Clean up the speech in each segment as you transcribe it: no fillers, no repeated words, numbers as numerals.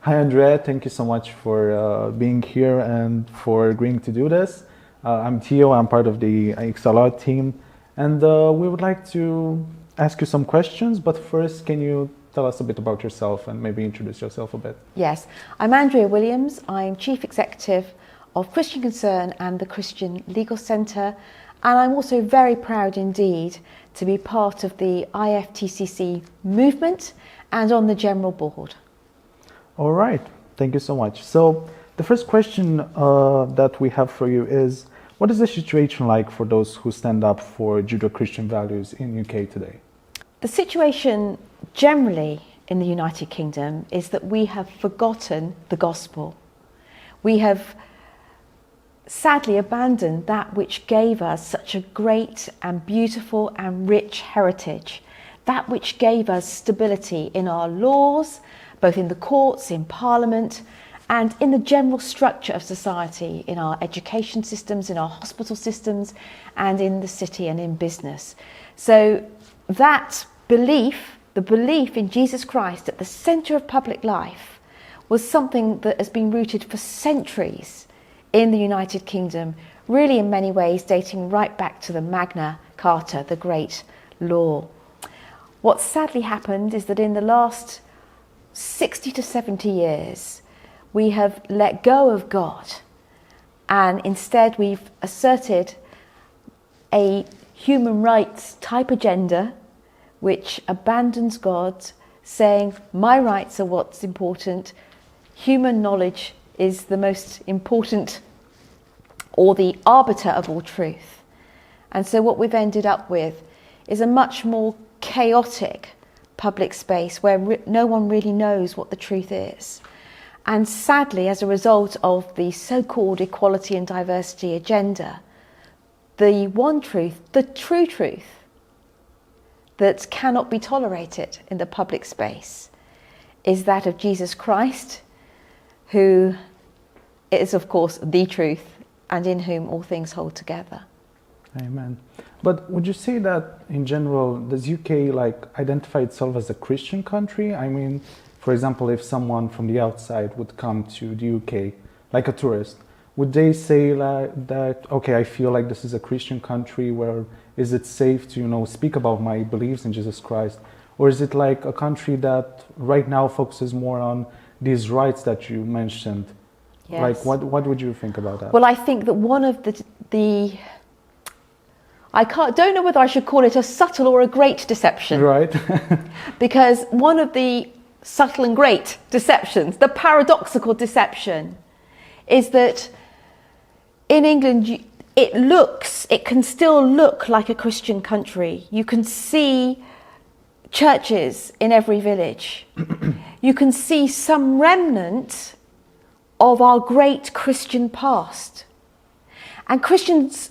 Hi, Andrea. Thank you so much for being here and for agreeing to do this. I'm Theo. I'm part of the XLR team, and we would like to ask you some questions. But first, can you tell us a bit about yourself and maybe introduce yourself a bit? Yes, I'm Andrea Williams. I'm Chief Executive of Christian Concern and the Christian Legal Centre, and I'm also very proud indeed to be part of the IFTCC movement and on the General Board. All right. Thank you so much. So the first question that we have for you is, what is the situation like for those who stand up for Judeo-Christian values in UK today? The situation generally in the United Kingdom is that we have forgotten the gospel. We have sadly abandoned that which gave us such a great and beautiful and rich heritage, that which gave us stability in our laws, both in the courts, in Parliament, and in the general structure of society, in our education systems, in our hospital systems, and in the city and in business. So that belief, the belief in Jesus Christ at the centre of public life, was something that has been rooted for centuries in the United Kingdom, really in many ways dating right back to the Magna Carta, the great law. What sadly happened is that in the last 60 to 70 years, we have let go of God, and instead we've asserted a human rights type agenda which abandons God, saying my rights are what's important, human knowledge is the most important or the arbiter of all truth. And so what we've ended up with is a much more chaotic public space where no one really knows what the truth is. And sadly, as a result of the so-called equality and diversity agenda, the one truth, the true truth, that cannot be tolerated in the public space is that of Jesus Christ, who is, of course, the truth, and in whom all things hold together. Amen. But would you say that in general, does UK identify itself as a Christian country? I mean, for example, if someone from the outside would come to the UK, like a tourist, would they say that, okay, I feel like this is a Christian country, where is it safe to, speak about my beliefs in Jesus Christ? Or is it like a country that right now focuses more on these rights that you mentioned? Yes. Like, what would you think about that? Well, I think that one of the don't know whether I should call it a subtle or a great deception. Right. Because one of the subtle and great deceptions, the paradoxical deception, is that in England it can still look like a Christian country. You can see churches in every village. You can see some remnant of our great Christian past. And Christians,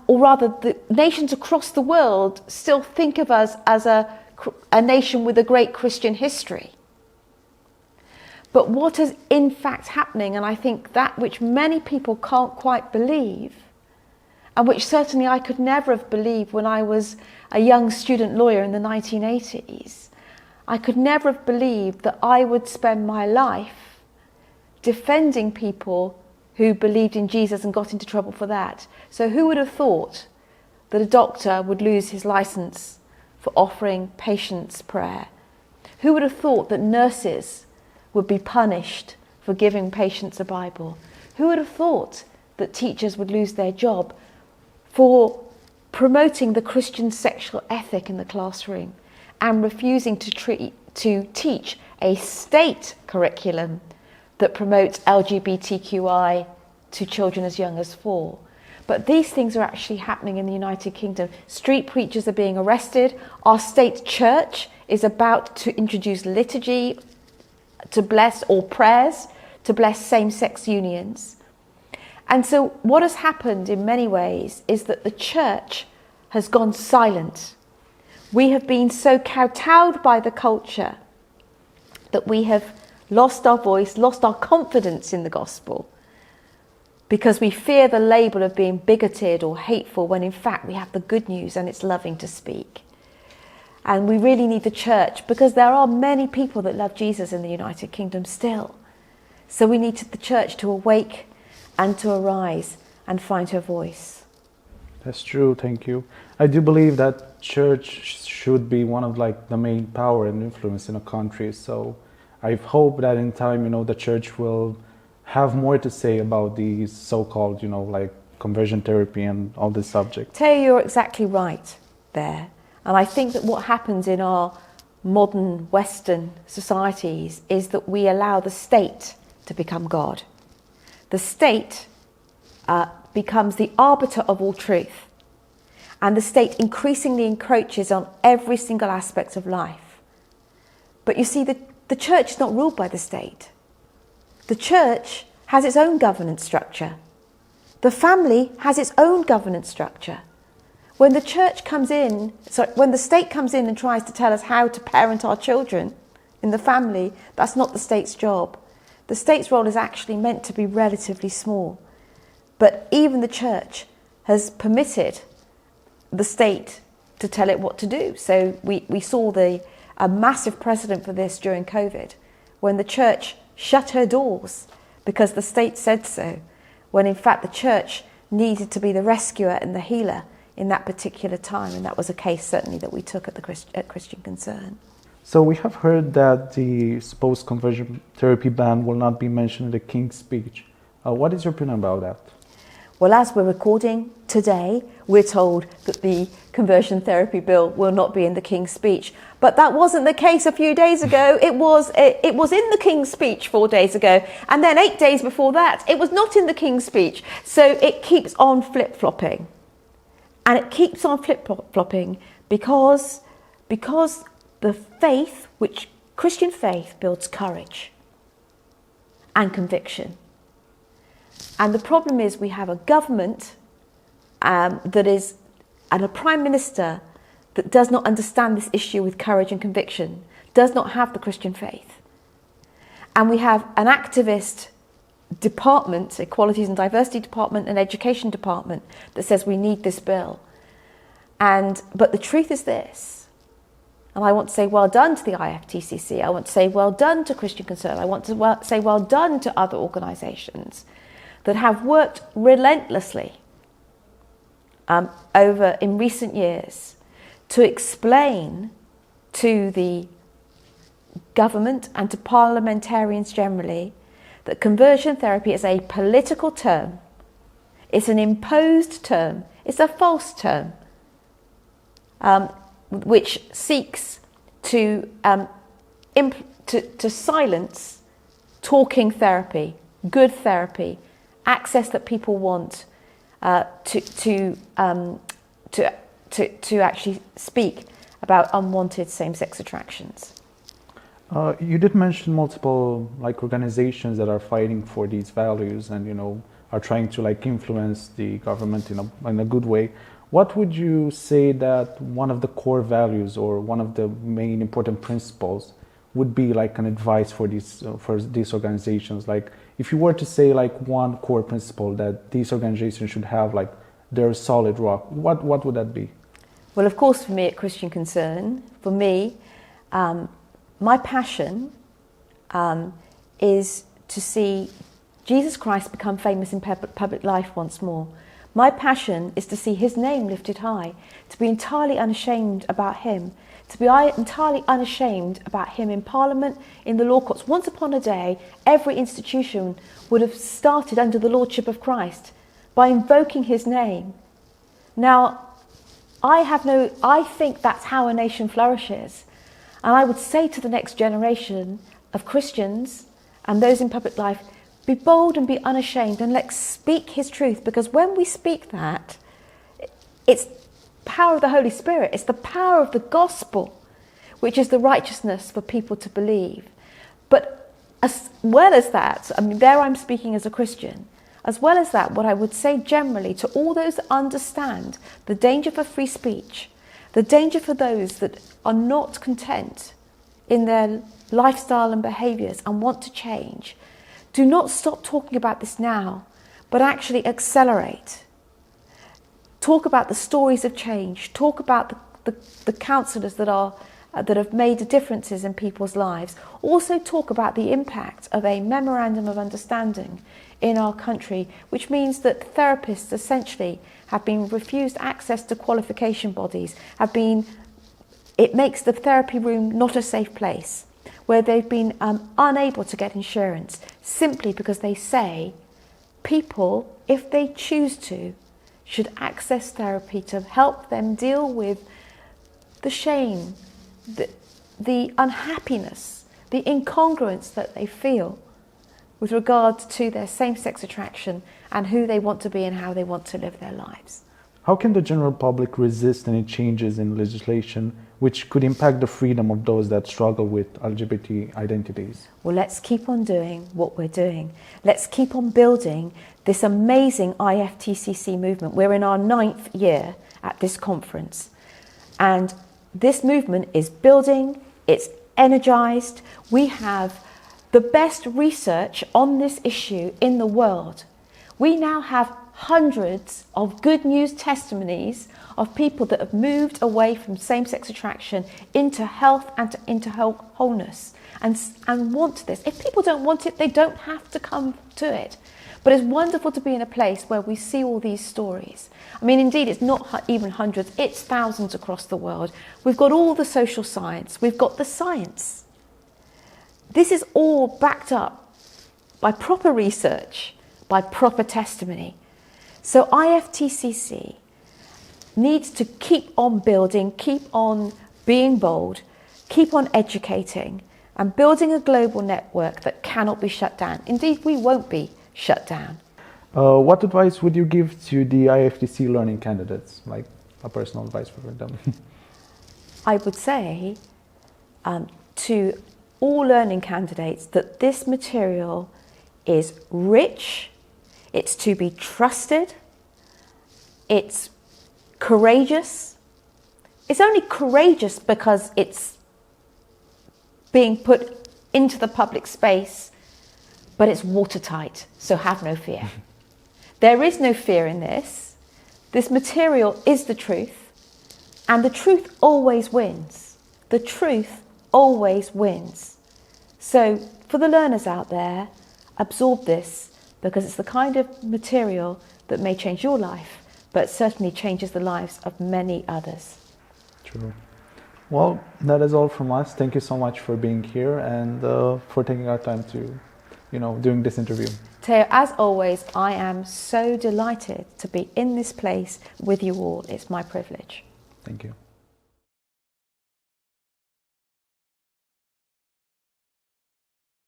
or rather the nations across the world, still think of us as a nation with a great Christian history. But what is in fact happening, and I think that which many people can't quite believe, and which certainly I could never have believed when I was a young student lawyer in the 1980s, I could never have believed that I would spend my life defending people who believed in Jesus and got into trouble for that. So who would have thought that a doctor would lose his license for offering patients prayer? Who would have thought that nurses would be punished for giving patients a Bible? Who would have thought that teachers would lose their job for promoting the Christian sexual ethic in the classroom and refusing to teach a state curriculum that promotes LGBTQI to children as young as 4? But these things are actually happening in the United Kingdom. Street preachers are being arrested. Our state church is about to introduce liturgy to bless, or prayers to bless same-sex unions. And so what has happened in many ways is that the church has gone silent. We have been so kowtowed by the culture that we have lost our voice, lost our confidence in the gospel, because we fear the label of being bigoted or hateful, when in fact we have the good news and it's loving to speak. And we really need the church, because there are many people that love Jesus in the United Kingdom still. So we need the church to awake and to arise and find her voice. That's true, thank you. I do believe that church should be one of like the main power and influence in a country. So I hope that in time, the church will have more to say about these so-called, like conversion therapy and all this subject. Teo, you're exactly right there. And I think that what happens in our modern Western societies is that we allow the state to become God. The state becomes the arbiter of all truth. And the state increasingly encroaches on every single aspect of life. But you see, the church is not ruled by the state. The church has its own governance structure. The family has its own governance structure. When the state comes in and tries to tell us how to parent our children in the family, that's not the state's job. The state's role is actually meant to be relatively small. But even the church has permitted the state to tell it what to do. So we saw a massive precedent for this during COVID, when the church shut her doors because the state said so, when in fact the church needed to be the rescuer and the healer in that particular time. And that was a case certainly that we took at Christian Concern. So we have heard that the supposed conversion therapy ban will not be mentioned in the King's speech. What is your opinion about that? Well, as we're recording today, we're told that the conversion therapy bill will not be in the King's speech. But that wasn't the case a few days ago. It was in the King's speech 4 days ago. And then 8 days before that, it was not in the King's speech. So it keeps on flip-flopping. And it keeps on flip-flopping because the faith, which Christian faith, builds courage and conviction. And the problem is we have a government and a prime minister that does not understand this issue with courage and conviction, does not have the Christian faith. And we have an activist department, Equalities and Diversity Department, and Education Department, that says we need this bill. But the truth is this, and I want to say well done to the IFTCC, I want to say well done to Christian Concern, I want to say well done to other organisations that have worked relentlessly in recent years to explain to the government and to parliamentarians generally that conversion therapy is a political term, it's an imposed term, it's a false term, which seeks to silence talking therapy, good therapy, access that people want to actually speak about unwanted same-sex attractions. You did mention multiple organizations that are fighting for these values and are trying to influence the government in a good way. What would you say that one of the core values or one of the main important principles would be an advice for these organizations? If you were to say one core principle that these organizations should have their solid rock, what would that be? Well, of course, for me at Christian Concern, my passion is to see Jesus Christ become famous in public life once more. My passion is to see his name lifted high, to be entirely unashamed about him, to be entirely unashamed about him in Parliament, in the law courts. Once upon a day, every institution would have started under the lordship of Christ by invoking his name. Now, I think that's how a nation flourishes. And I would say to the next generation of Christians and those in public life, be bold and be unashamed and let's speak his truth, because when we speak that, it's the power of the Holy Spirit, it's the power of the gospel, which is the righteousness for people to believe. But as well as that, there I'm speaking as a Christian, as well as that, what I would say generally to all those that understand the danger for free speech, the danger for those that are not content in their lifestyle and behaviours and want to change, do not stop talking about this now, but actually accelerate. Talk about the stories of change. Talk about the counsellors that are that have made differences in people's lives, also talk about the impact of a memorandum of understanding in our country, which means that therapists essentially have been refused access to qualification bodies, it makes the therapy room not a safe place, where they've been unable to get insurance simply because they say people, if they choose to, should access therapy to help them deal with the shame, the unhappiness, the incongruence that they feel with regard to their same-sex attraction and who they want to be and how they want to live their lives. How can the general public resist any changes in legislation which could impact the freedom of those that struggle with LGBT identities? Well, let's keep on doing what we're doing. Let's keep on building this amazing IFTCC movement. We're in our 9th year at this conference. And this movement is building, it's energized. We have the best research on this issue in the world. We now have hundreds of good news testimonies of people that have moved away from same-sex attraction into health and into wholeness and want this. If people don't want it, they don't have to come to it. But it's wonderful to be in a place where we see all these stories. I mean, indeed, it's not even hundreds, it's thousands across the world. We've got all the social science, we've got the science. This is all backed up by proper research, by proper testimony. So IFTCC needs to keep on building, keep on being bold, keep on educating and building a global network that cannot be shut down. Indeed, we won't be shut down. What advice would you give to the IFTC learning candidates, like a personal advice for them? I would say to all learning candidates that this material is rich, it's to be trusted, it's courageous. It's only courageous because it's being put into the public space, but it's watertight, so have no fear. There is no fear in this. This material is the truth, and the truth always wins. The truth always wins. So for the learners out there, absorb this, because it's the kind of material that may change your life, but certainly changes the lives of many others. True. Well, that is all from us. Thank you so much for being here and for taking our time to, doing this interview. Theo, as always, I am so delighted to be in this place with you all. It's my privilege. Thank you.